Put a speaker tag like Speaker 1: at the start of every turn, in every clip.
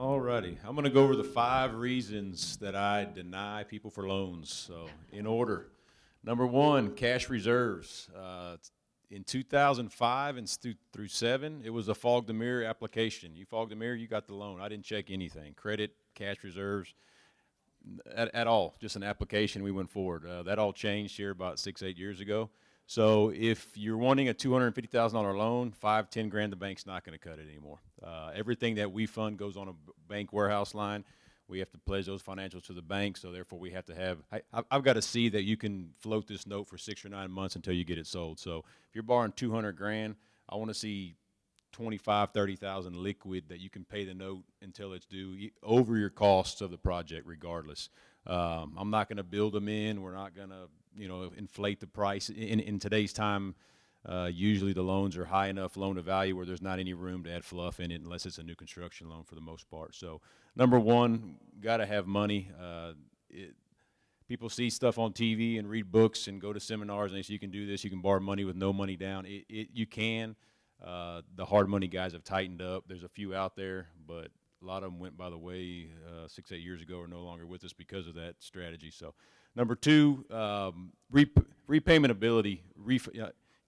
Speaker 1: All righty. I'm going to go over the 5 reasons that I deny people for loans. So, in order. Number 1, cash reserves. In 2005 and through 7, it was a fog the mirror application. You fogged the mirror, you got the loan. I didn't check anything. Credit, cash reserves, at all. Just an application, we went forward. That all changed here about 6, 8 years ago. So if you're wanting a $250,000 loan, 5, 10 grand, the bank's not going to cut it anymore. Everything that we fund goes on a bank warehouse line. We have to pledge those financials to the bank, so therefore we have to have, I've got to see that you can float this note for 6 or 9 months until you get it sold. So if you're borrowing 200 grand, I want to see 25, 30,000 liquid that you can pay the note until it's due over your costs of the project regardless. I'm not going to build them in. We're not going to, inflate the price. In today's time, usually the loans are high enough loan to value where there's not any room to add fluff in it unless it's a new construction loan for the most part. So number 1, got to have money. People see stuff on TV and read books and go to seminars and they say you can do this, you can borrow money with no money down. You can. The hard money guys have tightened up. There's a few out there, but a lot of them went by the way 6, 8 years ago, are no longer with us because of that strategy. So number 2, repayment ability.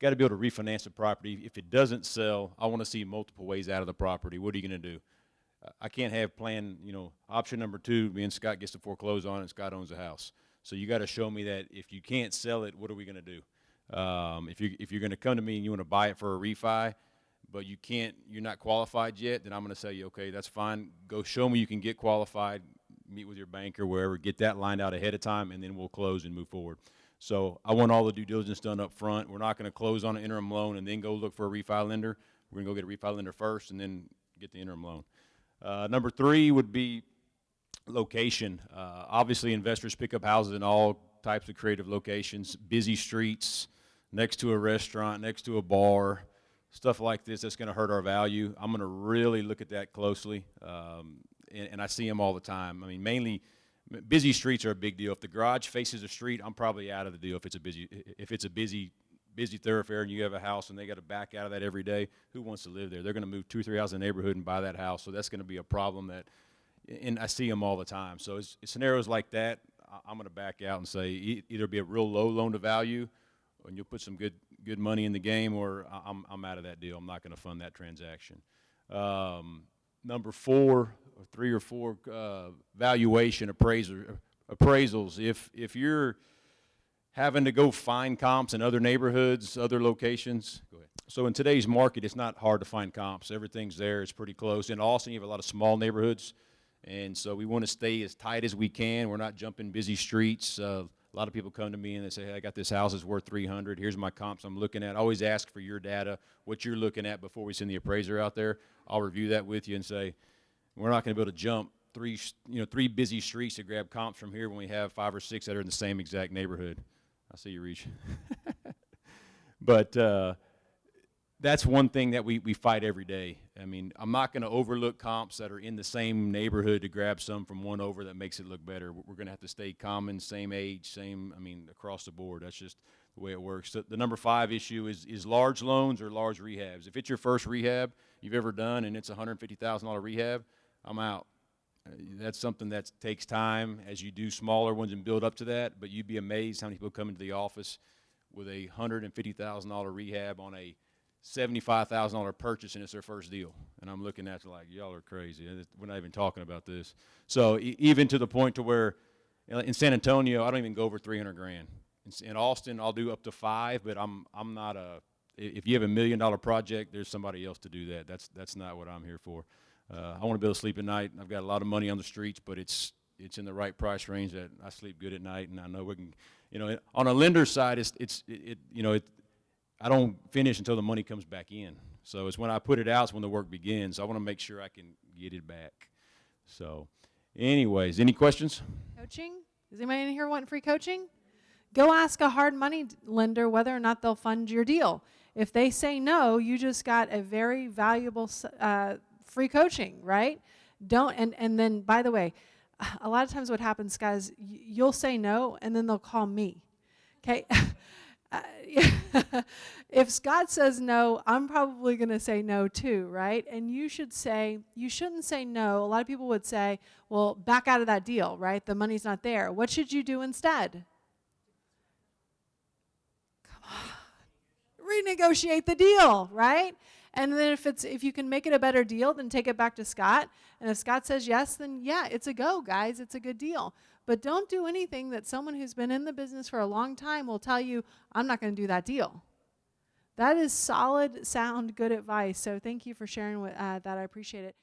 Speaker 1: Got to be able to refinance the property. If it doesn't sell, I want to see multiple ways out of the property. What are you going to do? I can't have plan, option number 2, me and Scott gets to foreclose on it and Scott owns the house. So you got to show me that if you can't sell it, what are we going to do? If you're going to come to me and you want to buy it for a refi, but you're not qualified yet, then I'm going to say, okay, that's fine. Go show me you can get qualified, meet with your banker, wherever, get that lined out ahead of time, and then we'll close and move forward. So I want all the due diligence done up front. We're not going to close on an interim loan and then go look for a refi lender. We're going to go get a refi lender first and then get the interim loan. Number 3 would be location. Obviously, investors pick up houses in all types of creative locations, busy streets, next to a restaurant, next to a bar, stuff like this that's going to hurt our value. I'm going to really look at that closely, and I see them all the time. I mean, mainly busy streets are a big deal. If the garage faces a street, I'm probably out of the deal. If it's a busy thoroughfare and you have a house and they got to back out of that every day, who wants to live there? They're going to move 2 or 3 houses in the neighborhood and buy that house, so that's going to be a problem and I see them all the time. So it's scenarios like that, I'm going to back out and say either be a real low loan to value, and you'll put some good money in the game, or I'm out of that deal. I'm not going to fund that transaction. Number 4, or 3 or 4, valuation appraisals. If you're having to go find comps in other neighborhoods, other locations, go ahead. So in today's market, it's not hard to find comps. Everything's there. It's pretty close. In Austin, you have a lot of small neighborhoods, and so we want to stay as tight as we can. We're not jumping busy streets. A lot of people come to me and they say, hey, I got this house that's worth $300. Here's my comps I'm looking at. I always ask for your data, what you're looking at before we send the appraiser out there. I'll review that with you and say, we're not going to be able to jump 3 busy streets to grab comps from here when we have 5 or 6 that are in the same exact neighborhood. I see you reach. But that's one thing that we fight every day. I mean, I'm not going to overlook comps that are in the same neighborhood to grab some from one over that makes it look better. We're going to have to stay common, same age, across the board. That's just the way it works. The number 5 issue is large loans or large rehabs. If it's your first rehab you've ever done and it's a $150,000 rehab, I'm out. That's something that takes time as you do smaller ones and build up to that, but you'd be amazed how many people come into the office with a $150,000 rehab on a $75,000 purchase, and it's their first deal. And I'm looking at it like, y'all are crazy. We're not even talking about this. So even to the point to where in San Antonio, I don't even go over 300 grand. In Austin, I'll do up to 5, but I'm not if you have $1 million project, there's somebody else to do that. That's not what I'm here for. I want to be able to sleep at night. I've got a lot of money on the streets, but it's in the right price range that I sleep good at night, and I know we can, on a lender's side, I don't finish until the money comes back in. So it's when I put it out, it's when the work begins. I want to make sure I can get it back. So anyways, any questions?
Speaker 2: Coaching? Is anybody in here wanting free coaching? Go ask a hard money lender whether or not they'll fund your deal. If they say no, you just got a very valuable free coaching, right? And then, by the way, a lot of times what happens, guys, you'll say no, and then they'll call me, okay? if Scott says no, I'm probably going to say no too, right? And you shouldn't say no. A lot of people would say, well, back out of that deal, right? The money's not there. What should you do instead? Renegotiate the deal, right? And then if you can make it a better deal, then take it back to Scott. And if Scott says yes, then yeah, it's a go, guys. It's a good deal. But don't do anything that someone who's been in the business for a long time will tell you, I'm not going to do that deal. That is solid, sound, good advice. So thank you for sharing that. I appreciate it.